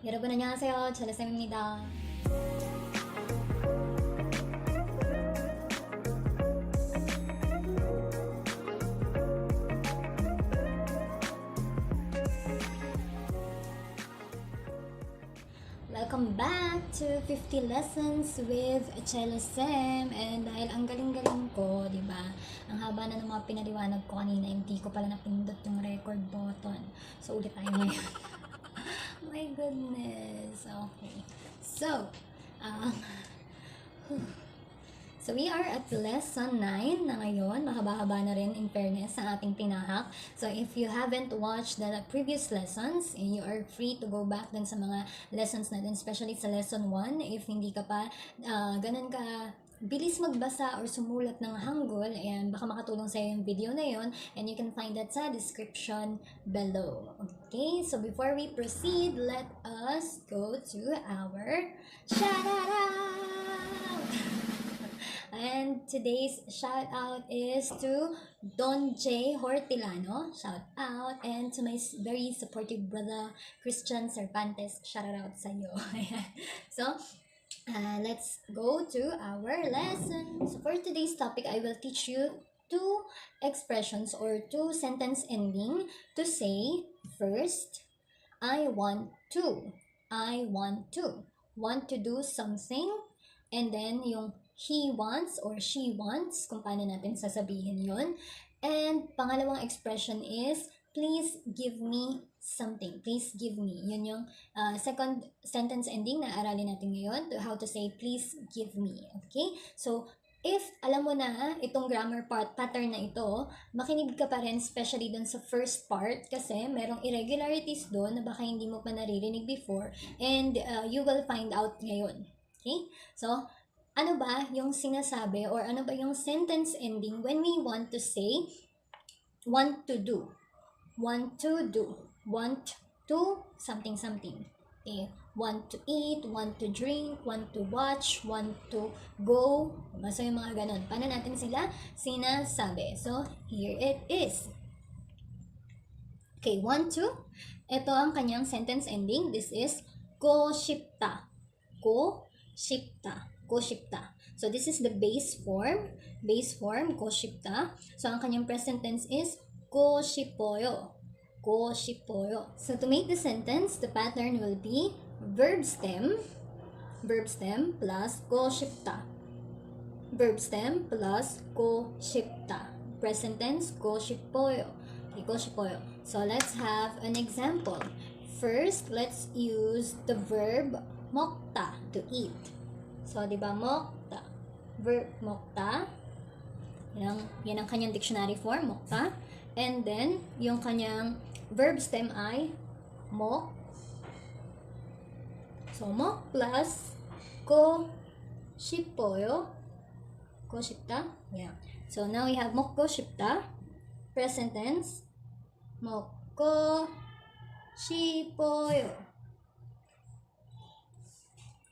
여러분 안녕하세요. 잘쌤입니다. Welcome back to 50 Lessons with Chela Sem. And dahil ang galing-galing ko, di ba? Ang haba na ng mga pinaliwanag ko kanina, hindi ko pala napindot yung record button. So, ulit tayo ngayon. My goodness. Okay. So, So, we are at lesson 9 na ngayon. Mahaba-haba na rin in fairness sa ating tinahak. So, if you haven't watched the previous lessons, you are free to go back din sa mga lessons natin, especially sa lesson 1. If hindi ka pa ganun ka bilis magbasa or sumulat ng Hangul, and baka makatulong sa yung video na yon, and you can find that sa description below. Okay, so before we proceed, let us go to our shout-out! And today's shout out is to Don J. Hortilano, shout out, and to my very supportive brother Christian Cervantes, shout out sa iyo. So, let's go to our lesson. So for today's topic, I will teach you two expressions or two sentence ending to say first, I want to. I want to. Want to do something, and then yung he wants or she wants, kung paano natin sasabihin yun. And pangalawang expression is, please give me something. Please give me. Yun yung second sentence ending na aralin natin ngayon, to how to say, please give me. Okay? So, if alam mo na itong grammar pattern na ito, makinig ka pa rin, especially dun sa first part, kasi merong irregularities doon na baka hindi mo pa naririnig before, and you will find out ngayon. Okay? So, ano ba yung sinasabi or ano ba yung sentence ending when we want to say want to do, want to do, want to something something. Okay, want to eat, want to drink, want to watch, want to go. So yung mga ganun, paano natin sila sinasabi? So here it is. Okay, want to, ito ang kanyang sentence ending. This is go shipta, go shipta, goshipta. So this is the base form, goshipta. So ang kanyang present tense is goshipoyo, goshipoyo. So to make the sentence, the pattern will be verb stem plus goshipta, verb stem plus goshipta, present tense goshipoyo. Okay, goshipoyo. So let's have an example. First, let's use the verb mokta, to eat. So, di ba, mokta, verb mokta, yan ang kanyang dictionary form, mokta. And then, yung kanyang verb stem ay mok. So, mok plus ko shipoyo, ko shipta. Yeah. So, now we have mok ko shipta, present tense, mok ko shipoyo.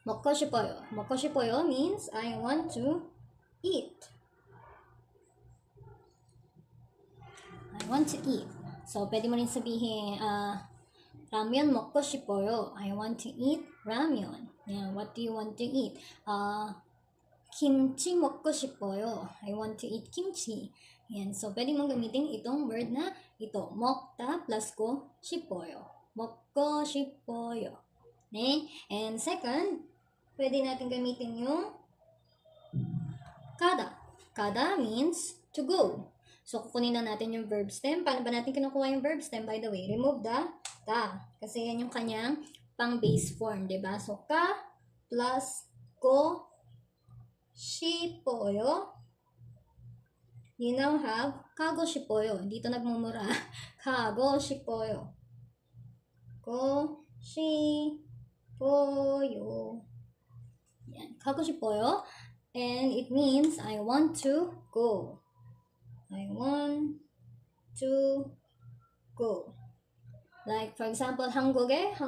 Mokoshipoyo. Mokoshipoyo means I want to eat. I want to eat. So, pwede mo rin sabihin, ramyun mokoshipoyo. I want to eat ramyun. Yeah, what do you want to eat? Kimchi mokoshipoyo. I want to eat kimchi. Yan. So, pwede mong gamitin itong word na ito. Mokta plus ko shipoyo. Mokoshipoyo. Okay? And second, pwede natin gamitin yung kada. Kada means to go. So, kukunin na natin yung verb stem. Paano ba natin kinukuha yung verb stem? By the way, remove the ta. Kasi yan yung kanyang pang base form, diba? So, ka plus ko shipoyo. You now have kago shipoyo. Dito nagmumura. Kago shipoyo. Ko shipoyo. Yan. Kago shipoyo. And it means I want to go. I want to go. Like, for example, 한국에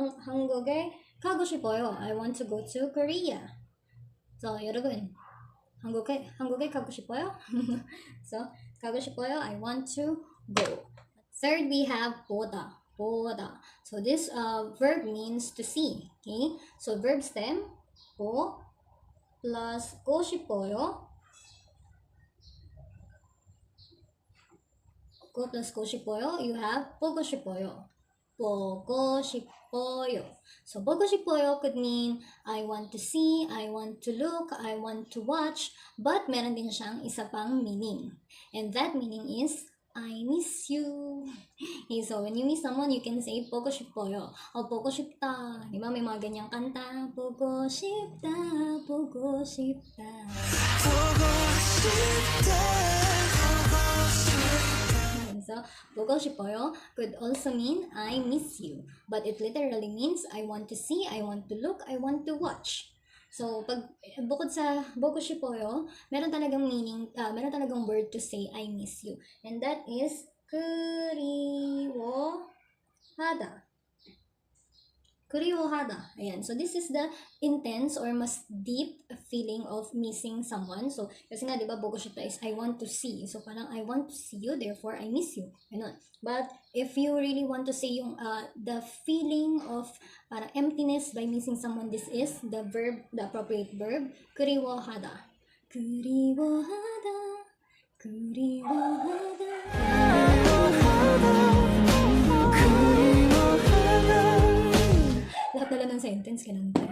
가고 싶어요. I want to go to Korea. So, 여러분, 한국에 가고 싶어요? So, 가고 싶어요. I want to go. Third, we have 보다. 보다. So this verb means to see. Okay? So verb stem 보 plus 고 싶어요. 고 plus 고 싶어요. You have 보고 싶어요. 보고 싶어요. So 보고 싶어요 could mean I want to see, I want to look, I want to watch, but meron din siyang isa pang meaning. And that meaning is I miss you. Okay, so when you miss someone, you can say 보고 싶어요. 보고 싶다. Di ba? May mga ganyang kanta. 보고 싶다, 보고 싶다. So, 보고 싶어요 could also mean I miss you. But it literally means I want to see, I want to look, I want to watch. So, bukod sa 보고 싶어요, meron talagang meaning, meron talagang word to say I miss you. And that is 그리워하다. 그리워하다. Ayan. So, this is the intense or mas deep feeling of missing someone. So, kasi nga, di ba, 보고 싶다 is I want to see. So, parang I want to see you, therefore, I miss you. Ganun. But, if you really want to say yung, the feeling of parang emptiness by missing someone, this is the verb, the appropriate verb, 그리워하다. 그리워하다. Lahat pala ng sentence, ganun pa.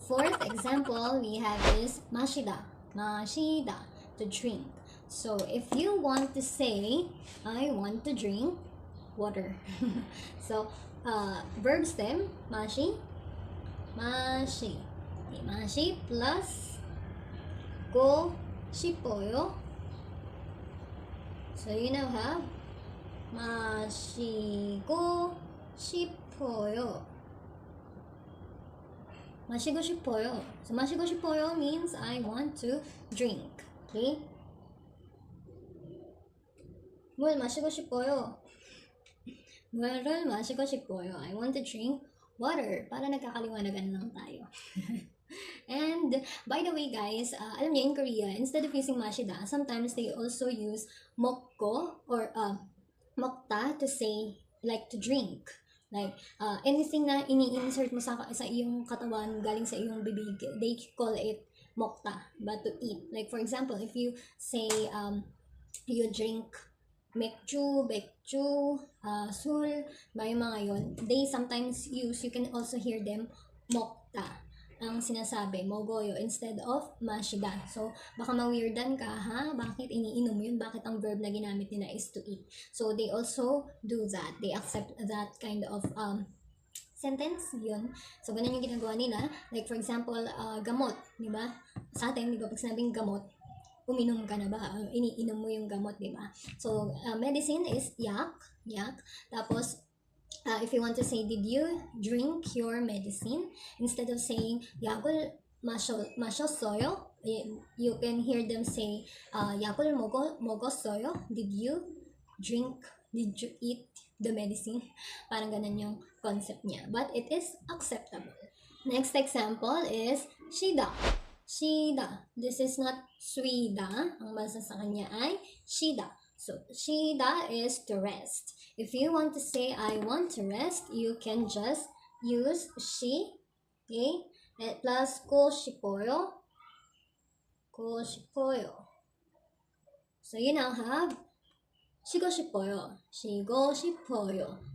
Fourth example we have is 마시다. 마시다, to drink. So, if you want to say, I want to drink water. So, verb stem, 마시, 마시. 마시 plus 고 싶어요. So, you now have 마시고 싶어요. 마시고 싶어요. So, 마시고 싶어요 means I want to drink. Okay? 물 마시고 싶어요. 물을 마시고 싶어요. I want to drink water. Para nagkakaliwanagan lang tayo. And, by the way guys, alam niyo in Korea, instead of using mashida, sometimes they also use mokko or mokta to say, like to drink. Like, anything na ini-insert mo sa iyong katawan galing sa iyong bibig, they call it mokta, but to eat. Like, for example, if you say, you drink mekju, bekju, sul, may mga yon, they sometimes use, you can also hear them, mokta, ang sinasabi, mogoyo, instead of mashida. So, baka ma-weirdan ka, ha? Bakit iniinom yun? Bakit ang verb na ginamit nila is to eat? So, they also do that. They accept that kind of sentence, yun. So, ganun yung ginagawa nila. Like, for example, gamot, di ba? Sa atin, di ba, pag sinabing gamot, uminom ka na ba? Iniinom mo yung gamot, di ba? So, medicine is yak. Tapos, if you want to say, did you drink your medicine? Instead of saying, 약을 마셨어요? You can hear them say, 약을 먹었어요? Did you eat the medicine? Parang ganun yung concept niya. But it is acceptable. Next example is shida. Shida. This is not suida. Ang basa sa kanya ay shida. So, shida is to rest. If you want to say, I want to rest, you can just use shi, okay? Plus 고 싶어요. So, you now have 쉬고 싶어요.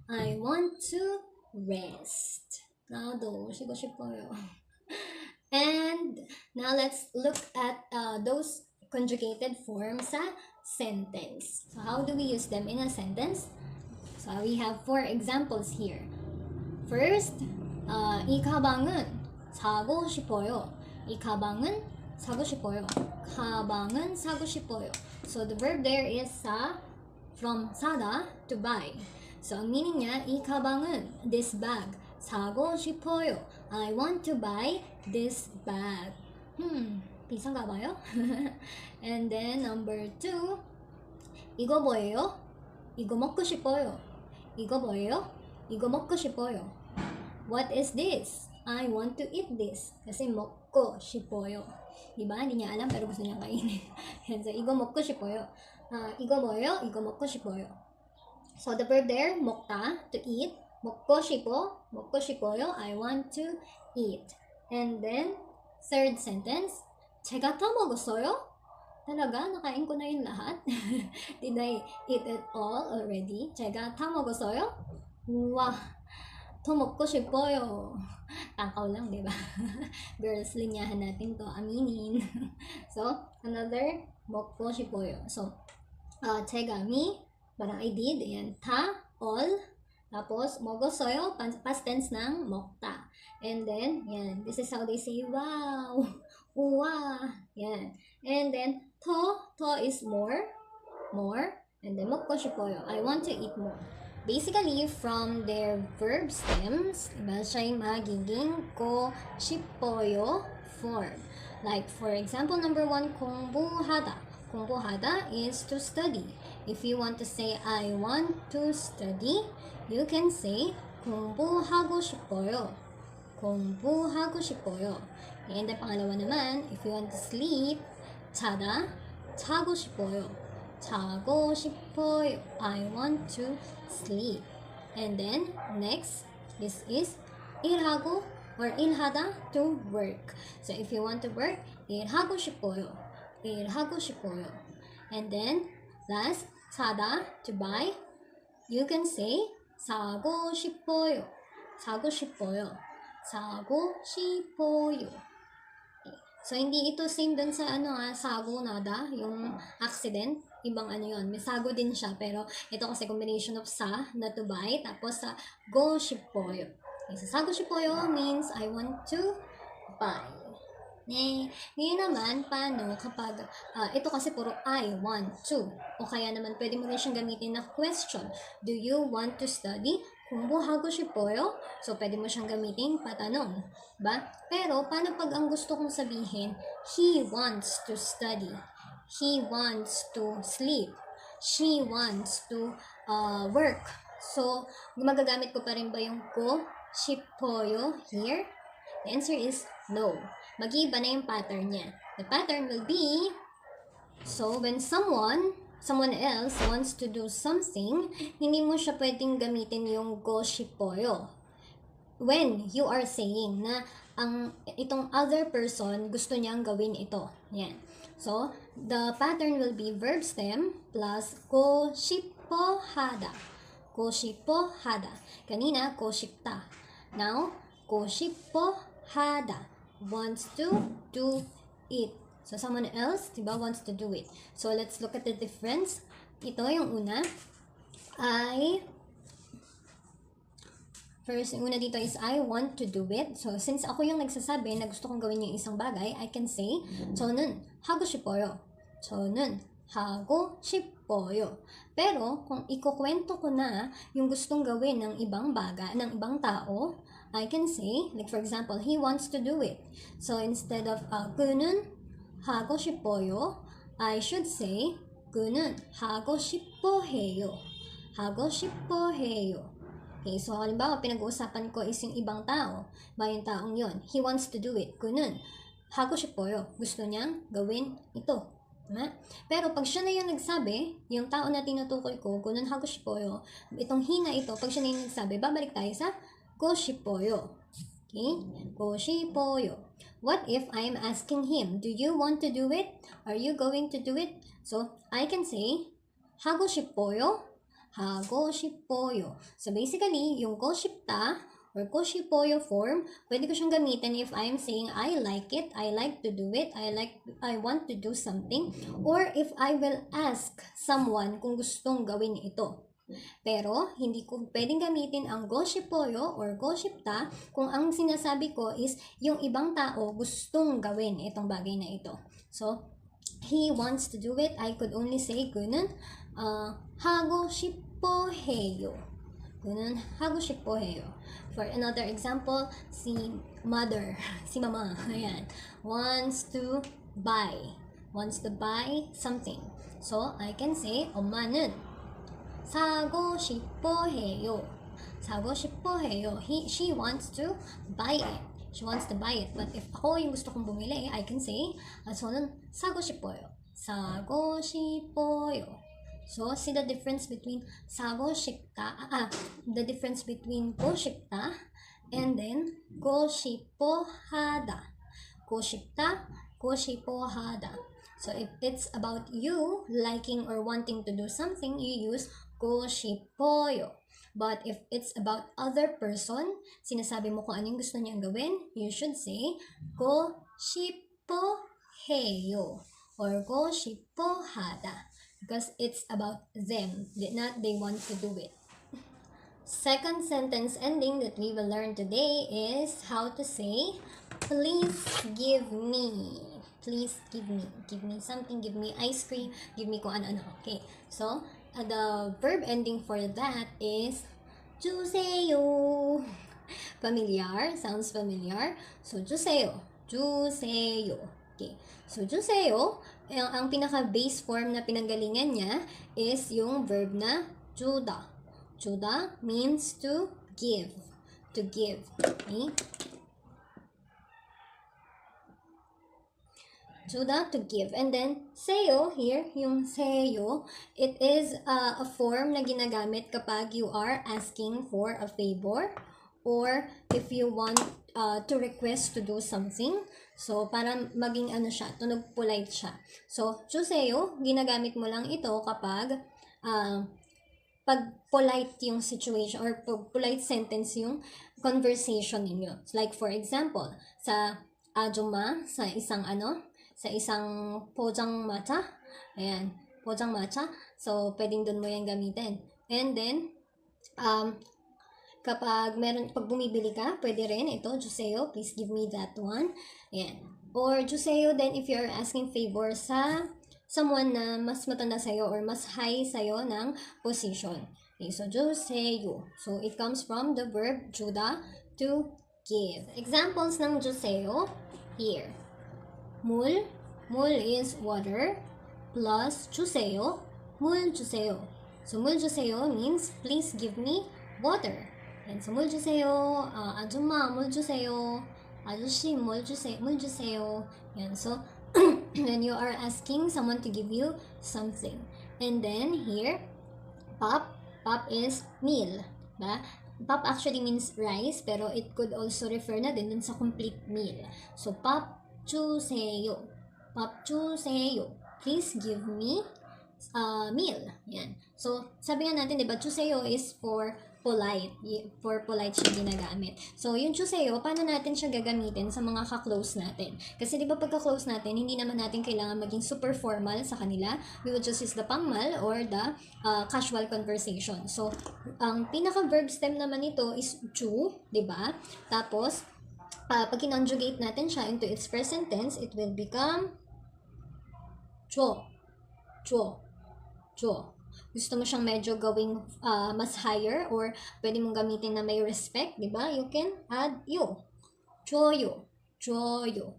I want to rest. 나도 쉬고 싶어요. And now let's look at those conjugated forms sa sentence. So how do we use them in a sentence? So we have 4 examples here. First, 이 가방은 사고 싶어요. 이 가방은 사고 싶어요. 가방은 사고 싶어요. So the verb there is from 사다 to buy. So ang meaning niya, 이 가방은, this bag. 사고 싶어요. I want to buy this bag. 비싼가 봐요? And then number 2, 이거 뭐예요? 이거 먹고 싶어요. 이거 뭐예요? 이거 먹고 싶어요. What is this? I want to eat this. Kasi 먹고 싶어요. Diba? Hindi niya alam pero gusto niya kainin. So, 이거 먹고 싶어요. 이거 뭐예요? 이거 먹고 싶어요. So the verb there, 먹다, to eat. 먹고 싶어, 먹고 싶어요. I want to eat. And then, third sentence, 제가 다 먹었어요? Talaga? Nakain ko na yung lahat? Did I eat it all already? 제가 다 먹었어요? Wow! 더 먹고 싶어요. Takaw lang, di ba? Girls, linyahan natin to. Aminin. So, another, 먹고 싶어요. So, 제가, me, parang I did. Ayan, ta, all. Tapos, 먹었어요, past tense ng 먹다. And then, yan, this is how they say, wow, uwa, yan. And then, to is more, and then 먹고 싶어요, I want to eat more. Basically, from their verb stems, diba, siya yung magiging ko 싶어요 form. Like, for example, number 1, 공부하다. 공부하다 is to study. If you want to say, I want to study, you can say, 공부하고 싶어요. 공부하고 싶어요. And the pangalawa naman, if you want to sleep, 자다, 자고 싶어요. 자고 싶어요. I want to sleep. And then, next, this is 일하고 or 일하다, to work. So, if you want to work, 일하고 싶어요. 일하고 싶어요. And then, last, 사다, to buy. You can say, 사고 싶어요. 사고 싶어요. 사고 싶어요. Okay. So, hindi ito same dun sa sago nada, yung accident. Ibang yun. May sago din siya, pero ito kasi combination of sa, na to buy, tapos sa go 싶어요. Okay, so sago 싶어요 means I want to buy. Ngayon naman, paano kapag, ito kasi puro I want to. O kaya naman, pwede mo rin siyang gamitin na question. Do you want to study? 공부하고 싶어요? So, pwede mo siyang gamitin patanong. Ba? Pero, paano pag ang gusto kong sabihin, he wants to study. He wants to sleep. She wants to work. So, magagamit ko pa rin ba yung ko 싶어요 here? The answer is no. Mag-iiba na yung pattern niya. The pattern will be, so when someone else wants to do something, hindi mo siya pwedeng gamitin yung go 싶어요. When you are saying na itong other person gusto niyang gawin ito. Yan. So, the pattern will be verb stem plus go 싶어 하다. go 싶어 하다. Kanina, go 싶다. Now, go 싶어 하다. Wants to do it. So, someone else, diba, wants to do it. So, let's look at the difference. Ito yung una. First, yung una dito is I want to do it. So, since ako yung nagsasabi na gusto kong gawin yung isang bagay, I can say, 저는 하고 싶어요. 저는 하고 싶어요. Pero, kung ikukwento ko na yung gustong gawin ng ibang bagay, ng ibang tao, I can say, like for example, he wants to do it. So, instead of 그는 하고 싶어요, I should say, 그는 하고 싶어 해요. 하고 싶어 해요. Okay, so halimbawa, pinag-uusapan ko is yung ibang tao. Ba yung taong yon? He wants to do it. 그는 하고 싶어요. Gusto niyang gawin ito. Pero pag siya na yung nagsabi, yung tao na tinutukoy ko, 그는 하고 싶어요. Itong he na ito, pag siya na yung nagsabi, babalik tayo sa go 싶어요. Okay? go 싶어요. What if I am asking him, do you want to do it? Are you going to do it? So, I can say, 하고 싶어요. 하고 싶어요. So, basically, yung go 싶다 or go 싶어요 form, pwede ko siyang gamitin if I am saying, I like it, I like to do it, I want to do something, or if I will ask someone kung gustong gawin ito. Pero, hindi ko pwedeng gamitin ang go 싶어요 or go 싶다 kung ang sinasabi ko is yung ibang tao gustong gawin itong bagay na ito. So, he wants to do it. I could only say, 그는 하고 싶어 해요. 그는 하고 싶어 해요. For another example, si mother, si mama, ayan, wants to buy something. So, I can say, 엄마는 사고 싶어 해요. 사고 싶어 해요. She wants to buy it. She wants to buy it. But if ako yung gusto kong bumili, I can say, 저는 사고 싶어요. 사고 싶어요. So, see the difference between sago shipta, the difference between ko shipta and then ko shipohada. Ko shipta, ko shipohada. So, if it's about you liking or wanting to do something, you use ko shipoyo. But if it's about other person, sinasabi mo kung anong gusto niyang gawin, you should say ko shipoheyo or ko shipohada. Because it's about them, not they want to do it. Second sentence ending that we will learn today is how to say, please give me. Please give me. Give me something, give me ice cream, give me kung ano-ano. Okay, so the verb ending for that is 주세요. Familiar? Sounds familiar? So, 주세요. 주세요. Okay. So, 주세요, ang pinaka-base form na pinanggalingan niya is yung verb na 주다. 주다 means to give. To give. Okay? 주다, to give. And then, seyo, here, yung seyo, it is a form na ginagamit kapag you are asking for a favor or if you want to request to do something. So, para maging ano siya, tunog polite siya. So, 주세요, ginagamit mo lang ito kapag pag polite yung situation or polite sentence yung conversation ninyo. Like for example, sa ajuma, sa isang 포장마차. Ayan, 포장마차. So, pwedeng dun mo yan gamitin. And then, pag bumibili ka, pwede rin ito, 주세요, please give me that one. Ayan. Or 주세요 then if you're asking favor sa someone na mas matanda sa'yo or mas high sa'yo ng position. Okay, so 주세요. So, it comes from the verb 주다, to give. Examples ng 주세요 here. 물 is water plus 주세요, 물 주세요. So, 물 주세요 means please give me water. And so, 물 주세요, 아줌마 물 주세요, 아저씨 물 주세요. Yan. So, when you are asking someone to give you something. And then here, pop is meal. Ba? Pop actually means rice, pero it could also refer na din dun sa complete meal. So, pop 주세요. Pop 주세요. Please give me meal. Yan. So, sabi nga natin, diba, 주세요 is for polite. For polite siya ginagamit. So, yung 주세요, paano natin siya gagamitin sa mga ka-close natin? Kasi diba pagka-close natin, hindi naman natin kailangan maging super formal sa kanila. We will just use the pangmal or the casual conversation. So, ang pinaka-verb stem naman nito is 주, diba? Tapos, pag kinonjugate natin siya into its present tense, it will become 줘. Gusto mo siyang medyo gawing mas higher or pwede mong gamitin na may respect, di ba? You can add yo. 줘요.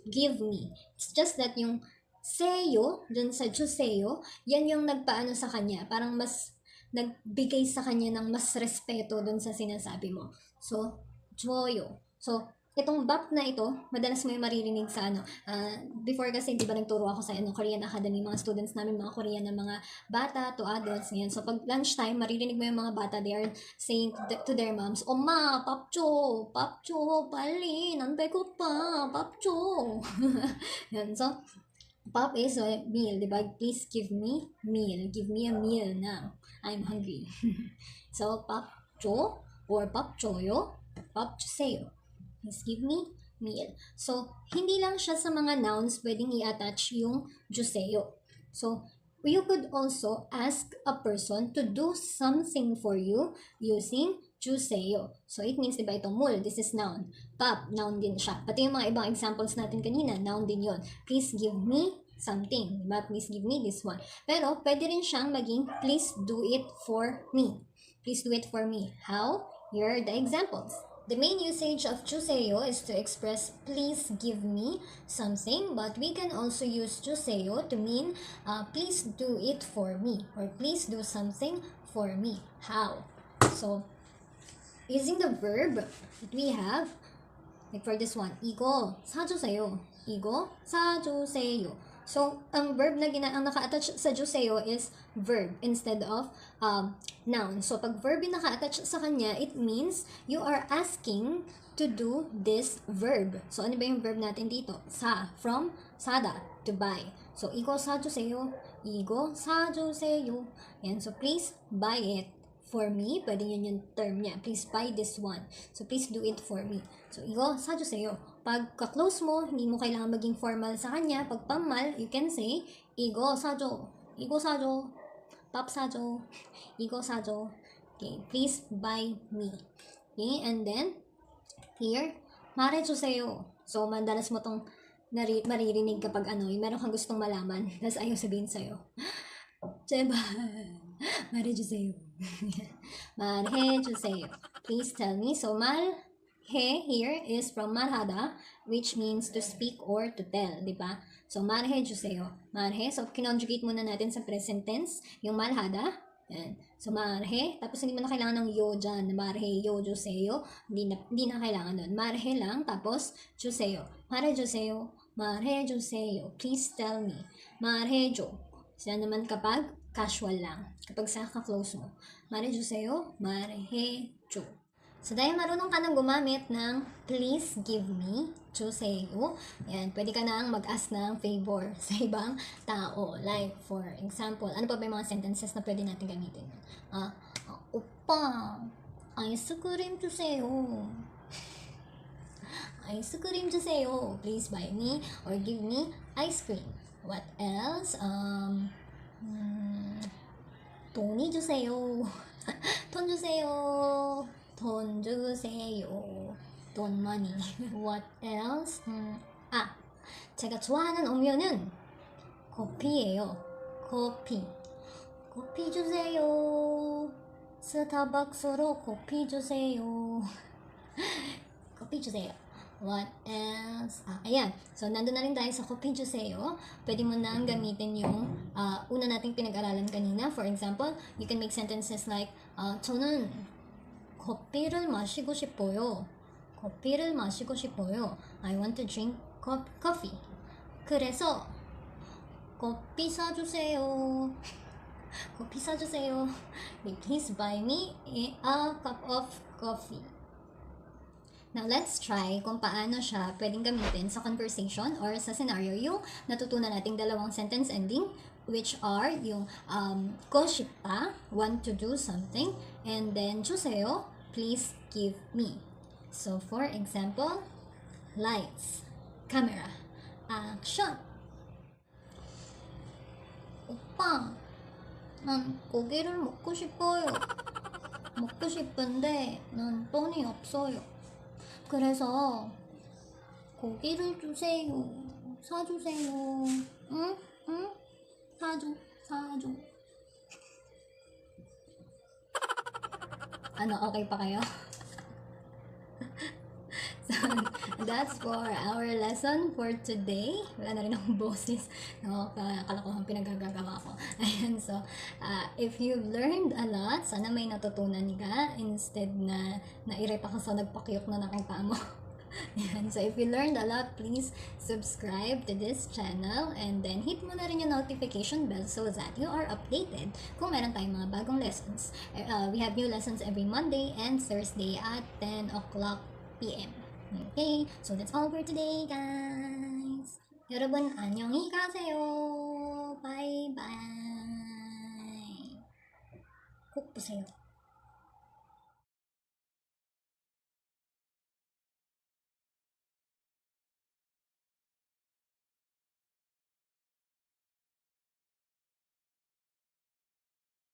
Give me. It's just that yung seyo, dun sa 주세요, yan yung nagpaano sa kanya. Parang mas nagbigay sa kanya ng mas respeto dun sa sinasabi mo. So, 줘요. So, itong bap na ito, madalas mo yung maririnig sa before kasi, di ba nagturo ako sa Korean Academy, mga students namin, mga Korean na mga bata to adults, ngayon. So, pag lunchtime, maririnig mo yung mga bata, they are saying to their moms, 엄마, 밥 줘, 빨리, 난 배고파, 밥 줘. Yan. So, pop is a meal, di ba? Please give me meal. Give me a meal now. I'm hungry. So, 밥 줘, or 밥 줘요, 밥 주세요. Please give me meal. So, hindi lang siya sa mga nouns pwedeng i-attach yung 주세요. So, you could also ask a person to do something for you using 주세요. So, it means, diba itong 물, this is noun. 밥, noun din siya. Pati yung mga ibang examples natin kanina, noun din yon. Please give me something. Diba? Please give me this one. Pero, pwede rin siyang maging, please do it for me. Please do it for me. How? Here are the examples. The main usage of 주세요 is to express please give me something, but we can also use 주세요 to mean please do it for me or please do something for me. How? So, using the verb that we have, like for this one, 이거 사주세요. 이거 사주세요. So, ang verb na ang naka-attach sa juseo is verb instead of noun. So, pag verb yung naka-attach sa kanya, it means you are asking to do this verb. So, ano ba yung verb natin dito? From sada, to buy. So, igo sajuseyo, igo sajuseyo. Yan, so please buy it for me. Pwede yun yung term niya. Please buy this one. So, please do it for me. So, igo sajuseyo. Pag ka-close mo, hindi mo kailangan maging formal sa kanya. Pag pamal, you can say, igo sajo, pap sajo, igo sajo. Okay, please buy me. Okay, and then, here, marejuseyo. So, madalas mo tong maririnig kapag meron kang gustong malaman, tapos ayaw sabihin sa'yo. Diba? Marejuseyo. Marejuseyo. Please tell me. So, He here is from marhada, which means to speak or to tell, di ba? So, marhe juseyo. Marhe, so kinonjugate muna natin sa present tense, yung marhada. Yan. So, marhe, tapos hindi mo na kailangan ng yo dyan. Marhe, yo, juseyo. Hindi na kailangan doon. Marhe lang, tapos juseyo. Marhe juseyo. Marhe juseyo. Please tell me. Marhe jo. Sila naman kapag casual lang. Kapag sa ka-close mo. Marhe juseyo. Marhe jo. So, dahil marunong ka nang gumamit ng please give me, juseyo, yan, pwede ka nang mag-ask ng favor sa ibang tao. Like, for example, ano pa ba yung mga sentences na pwede natin gamitin? Oppa, ice cream juseyo. Ice cream juseyo. Please buy me or give me ice cream. What else? 돈이 주세요. 돈 주세요. 돈 주세요. Don't money. What else? 제가 좋아하는 음료는 커피예요. 커피. 커피 주세요. 스타벅스로 커피 주세요. 커피 주세요. What else? Ayan. So, nandun na rin tayo sa coffee juseyo. Pwede mo nang gamitin yung una nating pinag-aralan kanina. For example, you can make sentences like, 저는 커피를 마시고 싶어요. 커피를 마시고 싶어요. I want to drink coffee. 그래서 커피 사주세요. 커피 사주세요. Please buy me a cup of coffee. Now, let's try kung paano siya pwedeng gamitin sa conversation or sa scenario yung natutunan nating dalawang sentence ending, which are yung go 싶다, want to do something, and then 주세요, please give me. So, for example, lights, camera, action. 오빠, 난 고기를 먹고 싶어요. 먹고 싶은데 난 돈이 없어요. 그래서 고기를 주세요. 사주세요. 응? 응? 사줘. Okay pa kayo? So, that's for our lesson for today. Wala na rin akong boses. No, kalokohan pinagagagawa ko. Ayan, so, if you've learned a lot, sana may natutunan ka instead na nairita ka sa nagpakyok na nakita mo. Ayan, so if you learned a lot, please subscribe to this channel and then hit mo na rin yung notification bell so that you are updated kung meron tayong mga bagong lessons. We have new lessons every Monday and Thursday at 10 o'clock p.m. Okay, so that's all for today, guys. 여러분 안녕히 가세요. Bye bye. 꼭 보세요.